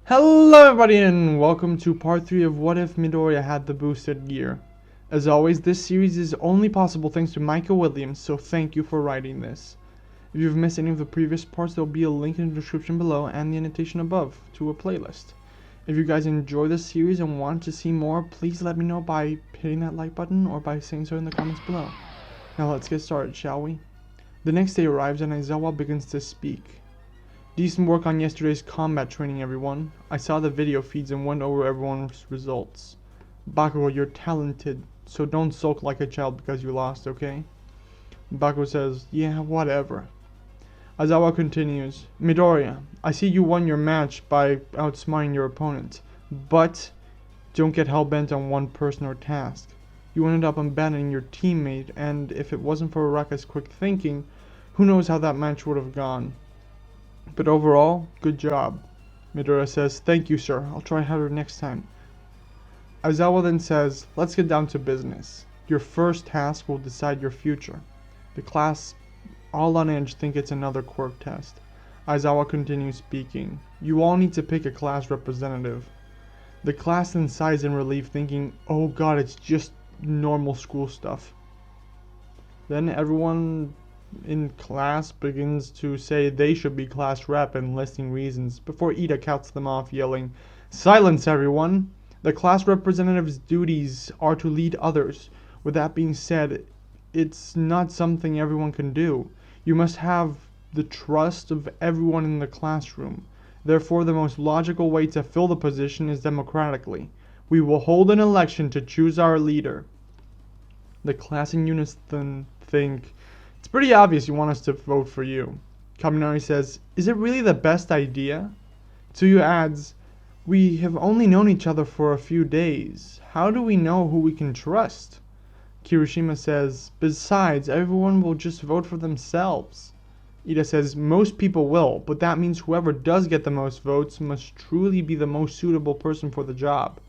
Hello everybody and welcome to part 3 of What If Midoriya Had the Boosted Gear. As always, this series is only possible thanks to Micah Williams, so thank you for writing this. If you've missed any of the previous parts, there will be a link in the description below and the annotation above to a playlist. If you guys enjoy this series and want to see more, please let me know by hitting that like button or by saying so in the comments below. Now let's get started, shall we? The next day arrives and Aizawa begins to speak. Decent work on yesterday's combat training, everyone. I saw the video feeds and went over everyone's results. Bakugo, you're talented, so don't sulk like a child because you lost, okay? Bakugo says, yeah, whatever. Aizawa continues, Midoriya, I see you won your match by outsmarting your opponent, but don't get hell-bent on one person or task. You ended up abandoning your teammate, and if it wasn't for Araka's quick thinking, who knows how that match would have gone. But overall, good job. Midoriya says, thank you, sir. I'll try harder next time. Aizawa then says, let's get down to business. Your first task will decide your future. The class, all on edge, think it's another quirk test. Aizawa continues speaking. You all need to pick a class representative. The class then sighs in relief, thinking, oh god, it's just normal school stuff. Then everyone in class begins to say they should be class rep and listing reasons before Ida cuts them off, yelling, silence everyone! The class representative's duties are to lead others. With that being said, it's not something everyone can do. You must have the trust of everyone in the classroom. Therefore, the most logical way to fill the position is democratically. We will hold an election to choose our leader. The class in unison think, it's pretty obvious you want us to vote for you. Kaminari says, is it really the best idea? Tsuyu adds, we have only known each other for a few days. How do we know who we can trust? Kirishima says, besides, everyone will just vote for themselves. Ida says, most people will, but that means whoever does get the most votes must truly be the most suitable person for the job.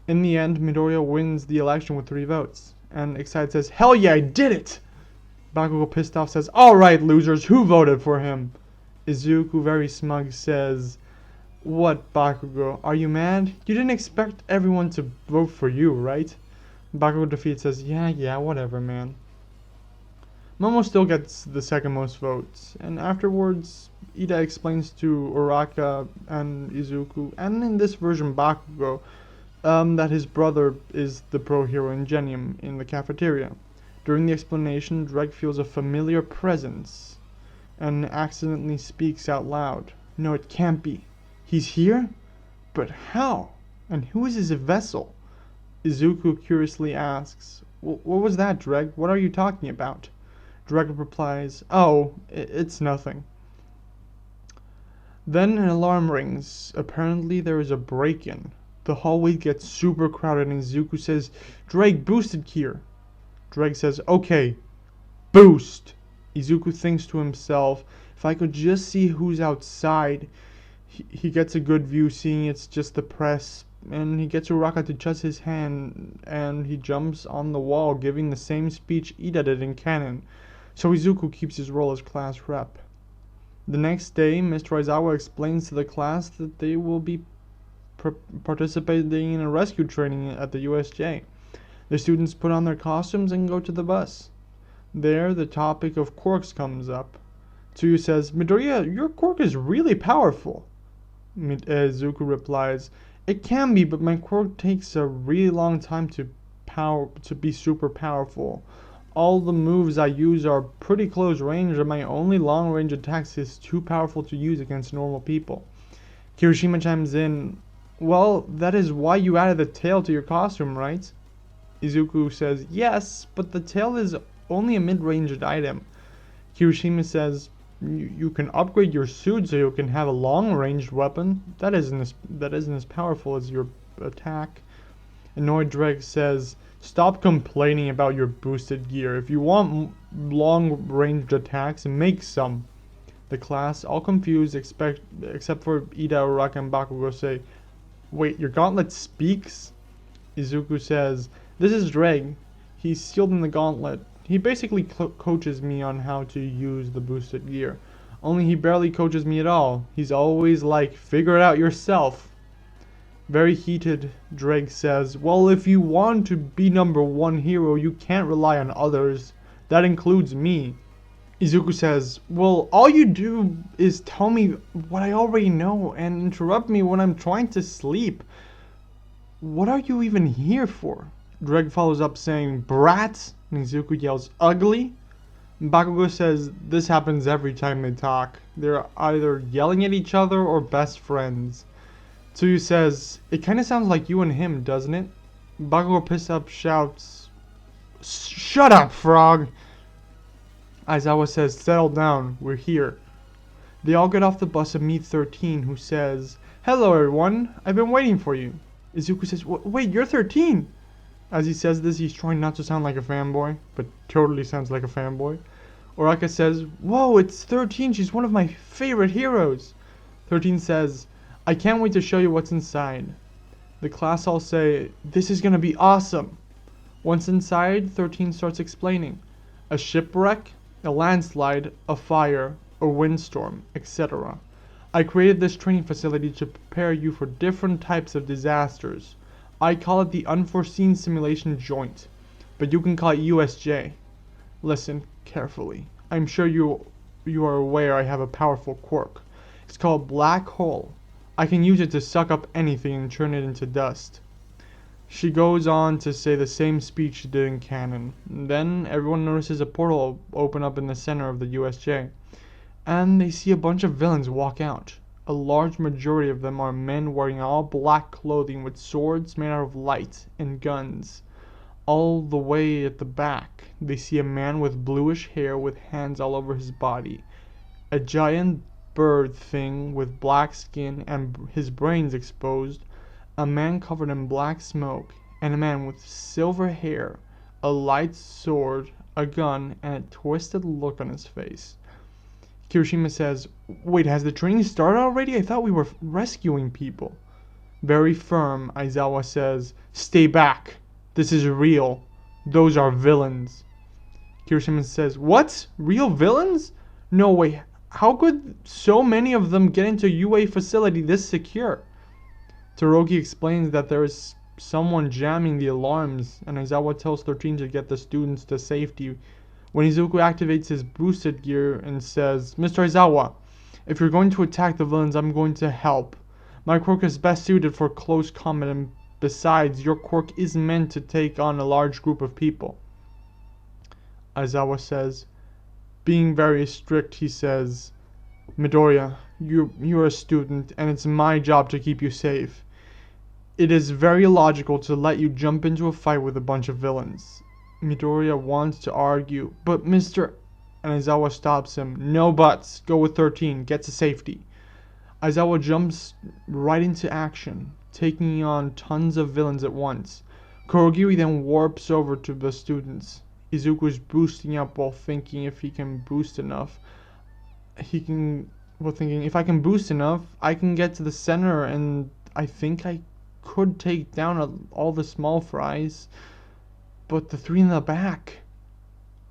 In the end, Midoriya wins the election with 3 votes. And Excited says, hell yeah, I did it! Bakugo, pissed off, says, alright losers, who voted for him? Izuku, very smug, says, what, Bakugo, are you mad? You didn't expect everyone to vote for you, right? Bakugo defeated says, yeah, whatever, man. Momo still gets the second most votes, and afterwards, Ida explains to Uraka and Izuku, and in this version Bakugo, that his brother is the pro hero Ingenium in the cafeteria. During the explanation, Dreg feels a familiar presence and accidentally speaks out loud. No, it can't be. He's here? But how? And who is his vessel? Izuku curiously asks, what was that, Dreg? What are you talking about? Dreg replies, oh, it's nothing. Then an alarm rings. Apparently there is a break-in. The hallway gets super crowded and Izuku says, Dreg boosted here. Dreg says, okay, boost! Izuku thinks to himself, if I could just see who's outside. He gets a good view, seeing it's just the press, and he gets Uraka to touch his hand, and he jumps on the wall, giving the same speech Ida did in canon. So Izuku keeps his role as class rep. The next day, Mr. Aizawa explains to the class that they will be participating in a rescue training at the USJ. The students put on their costumes and go to the bus. There, the topic of quirks comes up. Tsuyu says, Midoriya, your quirk is really powerful. Izuku replies, it can be, but my quirk takes a really long time to be super powerful. All the moves I use are pretty close range, and my only long range attacks is too powerful to use against normal people. Kirishima chimes in, well, that is why you added the tail to your costume, right? Izuku says, yes, but the tail is only a mid-ranged item. Kirishima says, you can upgrade your suit so you can have a long-ranged weapon. That isn't as powerful as your attack. Annoyed Dreg says, stop complaining about your boosted gear. If you want long-ranged attacks, make some. The class, all confused except for Ida, Uraka, and Bakugo, say, wait, your gauntlet speaks? Izuku says, this is Dreg. He's sealed in the gauntlet. He basically coaches me on how to use the boosted gear. Only he barely coaches me at all. He's always like, figure it out yourself. Very heated, Drake says, well, if you want to be #1 hero, you can't rely on others. That includes me. Izuku says, well, all you do is tell me what I already know and interrupt me when I'm trying to sleep. What are you even here for? Drake follows up saying, brats, and Izuku yells, ugly? Bakugo says, this happens every time they talk. They're either yelling at each other or best friends. Tsuyu says, it kinda sounds like you and him, doesn't it? Bakugo pissed up shouts, shut up, frog! Aizawa says, settle down, we're here. They all get off the bus and meet 13, who says, hello everyone, I've been waiting for you. Izuku says, wait, you're 13? As he says this, he's trying not to sound like a fanboy, but totally sounds like a fanboy. Oraka says, whoa, it's 13, she's one of my favorite heroes. 13 says, I can't wait to show you what's inside. The class all say, this is gonna be awesome. Once inside, 13 starts explaining. A shipwreck, a landslide, a fire, a windstorm, etc. I created this training facility to prepare you for different types of disasters. I call it the Unforeseen Simulation Joint, but you can call it USJ. Listen carefully. I'm sure you are aware I have a powerful quirk. It's called Black Hole. I can use it to suck up anything and turn it into dust. She goes on to say the same speech she did in canon. Then everyone notices a portal open up in the center of the USJ, and they see a bunch of villains walk out. A large majority of them are men wearing all black clothing with swords made out of light and guns. All the way at the back, they see a man with bluish hair with hands all over his body. A giant bird thing with black skin and his brains exposed. A man covered in black smoke. And a man with silver hair, a light sword, a gun, and a twisted look on his face. Kirishima says, wait, has the training started already? I thought we were rescuing people. Very firm, Aizawa says, stay back. This is real. Those are villains. Kirishima says, what? Real villains? No way. How could so many of them get into UA facility this secure? Toroki explains that there is someone jamming the alarms, and Aizawa tells 13 to get the students to safety when Izuku activates his boosted gear and says, Mr. Aizawa, if you're going to attack the villains, I'm going to help. My quirk is best suited for close combat, and besides, your quirk is meant to take on a large group of people. Aizawa says, being very strict, he says, Midoriya, you're a student, and it's my job to keep you safe. It is very illogical to let you jump into a fight with a bunch of villains. Midoriya wants to argue, but Mr. And Aizawa stops him. No buts. Go with 13. Get to safety. Aizawa jumps right into action, taking on tons of villains at once. Kurogiri then warps over to the students. Izuku is boosting up while thinking if he can boost enough. Thinking, if I can boost enough, I can get to the center, and I think I could take down all the small fries. But the three in the back.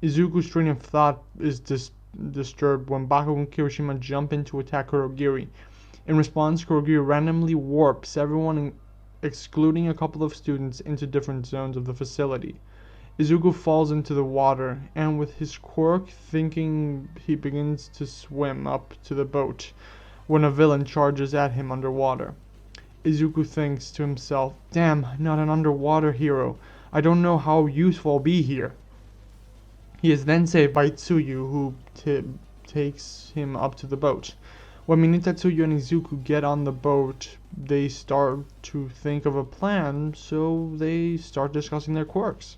Izuku's train of thought is disturbed when Bakugo and Kirishima jump in to attack Kurogiri. In response, Kurogiri randomly warps everyone, excluding a couple of students, into different zones of the facility. Izuku falls into the water, and with his quirk thinking, he begins to swim up to the boat when a villain charges at him underwater. Izuku thinks to himself, damn, not an underwater hero. I don't know how useful I'll be here. He is then saved by Tsuyu, who takes him up to the boat. When Mineta, Tsuyu, and Izuku get on the boat, they start to think of a plan, so they start discussing their quirks.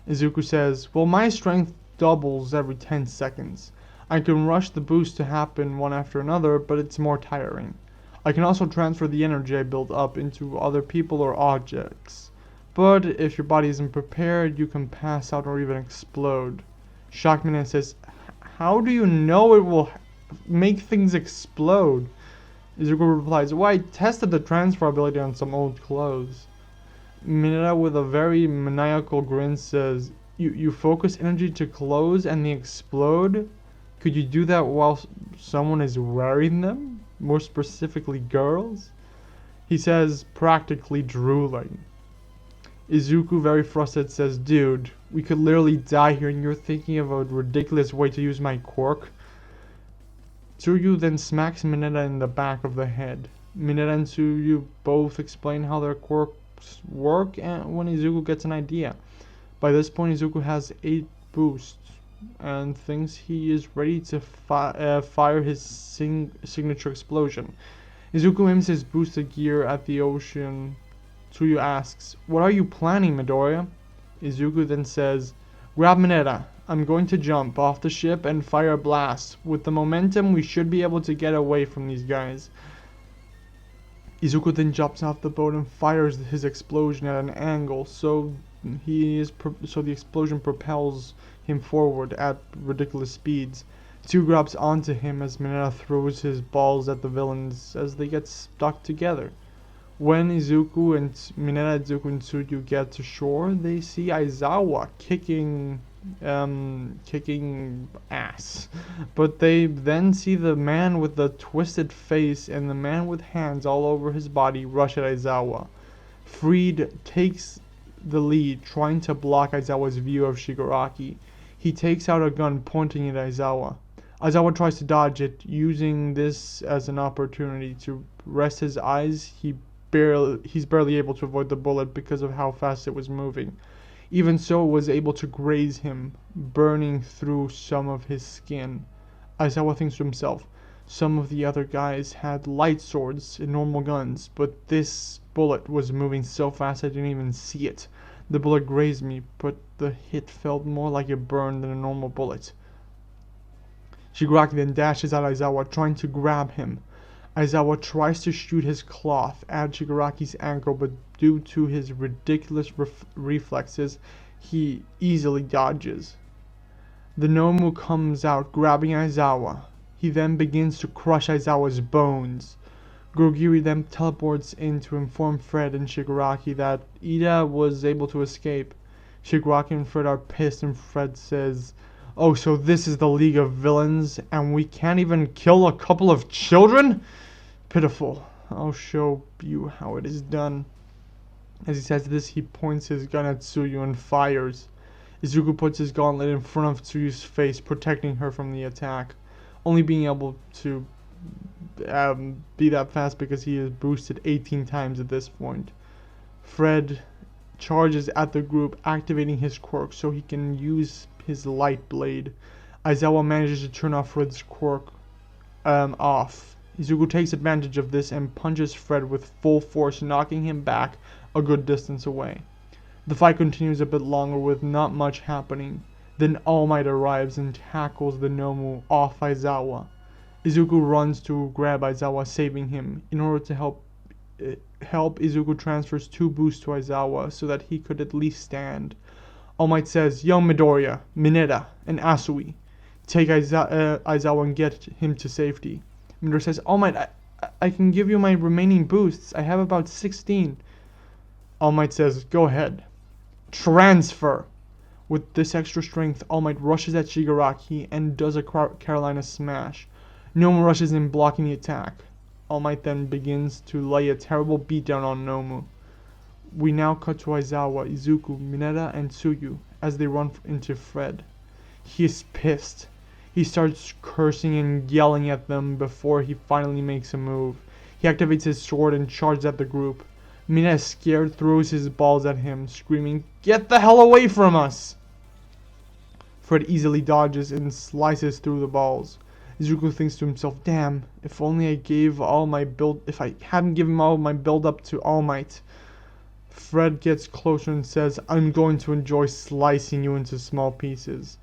Izuku says, well, my strength doubles every 10 seconds. I can rush the boost to happen one after another, but it's more tiring. I can also transfer the energy I build up into other people or objects. But if your body isn't prepared, you can pass out or even explode. Shockman says, how do you know it will make things explode? Izuku replies, well, I tested the transfer ability on some old clothes. Mineta, with a very maniacal grin, says, you focus energy to clothes and they explode? Could you do that while someone is wearing them? More specifically, girls? He says, practically drooling. Izuku, very frustrated, says, dude, we could literally die here and you're thinking of a ridiculous way to use my quirk? Tsuyu then smacks Mineta in the back of the head. Mineta and Tsuyu both explain how their quirks work and when Izuku gets an idea. By this point, Izuku has 8 boosts and thinks he is ready to fire his signature explosion. Izuku aims his boosted gear at the ocean. Tsuyu asks, what are you planning, Midoriya? Izuku then says, grab Mineta. I'm going to jump off the ship and fire a blast. With the momentum, we should be able to get away from these guys. Izuku then jumps off the boat and fires his explosion at an angle, so the explosion propels him forward at ridiculous speeds. Tsuyu grabs onto him as Mineta throws his balls at the villains as they get stuck together. When Izuku and Izuku and Tsuyu get to shore, they see Aizawa kicking ass. But they then see the man with the twisted face and the man with hands all over his body rush at Aizawa. Freed takes the lead, trying to block Aizawa's view of Shigaraki. He takes out a gun pointing at Aizawa. Aizawa tries to dodge it, using this as an opportunity to rest his eyes. He's barely able to avoid the bullet because of how fast it was moving. Even so, it was able to graze him, burning through some of his skin. Aizawa thinks to himself, some of the other guys had light swords and normal guns, but this bullet was moving so fast I didn't even see it. The bullet grazed me, but the hit felt more like a burn than a normal bullet. Shigaraki then dashes at Aizawa, trying to grab him. Aizawa tries to shoot his cloth at Shigaraki's ankle, but due to his ridiculous reflexes, he easily dodges. The Nomu comes out, grabbing Aizawa. He then begins to crush Aizawa's bones. Gogiri then teleports in to inform Fred and Shigaraki that Ida was able to escape. Shigaraki and Fred are pissed and Fred says, oh, so this is the League of Villains, and we can't even kill a couple of children? Pitiful. I'll show you how it is done. As he says this, he points his gun at Tsuyu and fires. Izuku puts his gauntlet in front of Tsuyu's face, protecting her from the attack, only being able to be that fast because he is boosted 18 times at this point. Fred charges at the group, activating his quirk so he can use his light blade. Aizawa manages to turn off Fred's quirk off. Izuku takes advantage of this and punches Fred with full force, knocking him back a good distance away. The fight continues a bit longer with not much happening. Then All Might arrives and tackles the Nomu off Aizawa. Izuku runs to grab Aizawa, saving him. In order to help, Izuku transfers 2 boosts to Aizawa so that he could at least stand. All Might says, yo Midoriya, Mineta, and Asui, take Aizawa and get him to safety. Midoriya says, All Might, I can give you my remaining boosts. I have about 16. All Might says, go ahead. Transfer. With this extra strength, All Might rushes at Shigaraki and does a Carolina smash. Nomu rushes in, blocking the attack. All Might then begins to lay a terrible beatdown on Nomu. We now cut to Aizawa, Izuku, Mineta, and Tsuyu as they run into Fred. He is pissed. He starts cursing and yelling at them before he finally makes a move. He activates his sword and charges at the group. Mineta, scared, throws his balls at him, screaming, "Get the hell away from us!" Fred easily dodges and slices through the balls. Izuku thinks to himself, damn, if only I hadn't given all my build up to All Might. Fred gets closer and says, I'm going to enjoy slicing you into small pieces.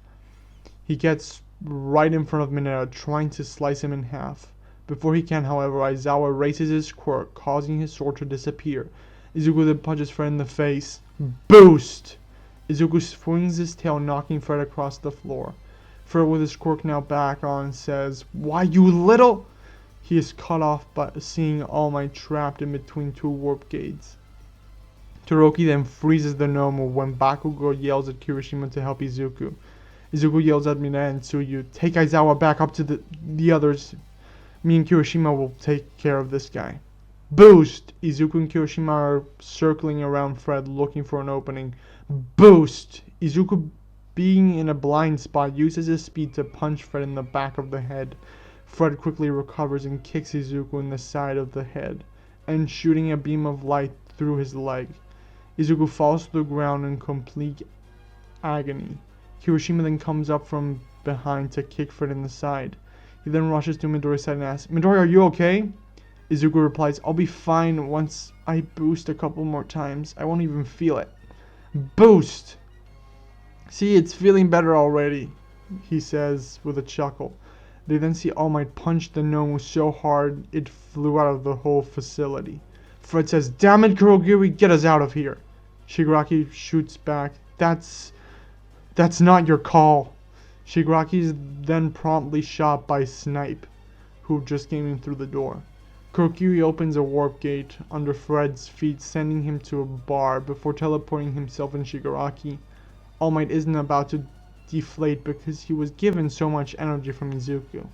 He gets right in front of Mineta, trying to slice him in half. Before he can, however, Aizawa raises his quirk, causing his sword to disappear. Izuku then punches Fred in the face. Boost! Izuku swings his tail, knocking Fred across the floor. Fred, with his quirk now back on, says, Why, you little... He is cut off by seeing All Might trapped in between 2 warp gates. Todoroki then freezes the Nomu when Bakugo yells at Kirishima to help Izuku. Izuku yells at Mina and Tsuyu, "Take Aizawa back up to the others. Me and Kirishima will take care of this guy." Boost! Izuku and Kirishima are circling around Fred looking for an opening. Boost! Izuku, being in a blind spot, uses his speed to punch Fred in the back of the head. Fred quickly recovers and kicks Izuku in the side of the head, and shooting a beam of light through his leg. Izuku falls to the ground in complete agony. Kirishima then comes up from behind to kick Fred in the side. He then rushes to Midoriya's side and asks, "Midoriya, are you okay?" Izuku replies, "I'll be fine once I boost a couple more times. I won't even feel it." Boost! "See, it's feeling better already," he says with a chuckle. They then see All Might punch the Nomu so hard it flew out of the whole facility. Fred says, "Damn it, Kurogiri, get us out of here." Shigaraki shoots back, That's not your call." Shigaraki is then promptly shot by Snipe, who just came in through the door. Kurogiri opens a warp gate under Fred's feet, sending him to a bar before teleporting himself and Shigaraki. All Might isn't about to deflate because he was given so much energy from Izuku.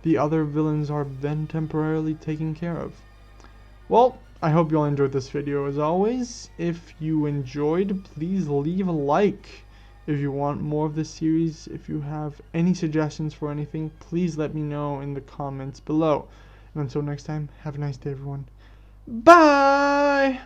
The other villains are then temporarily taken care of. Well, I hope you all enjoyed this video. As always, if you enjoyed, please leave a like. If you want more of this series, if you have any suggestions for anything, please let me know in the comments below. And until next time, have a nice day, everyone. Bye!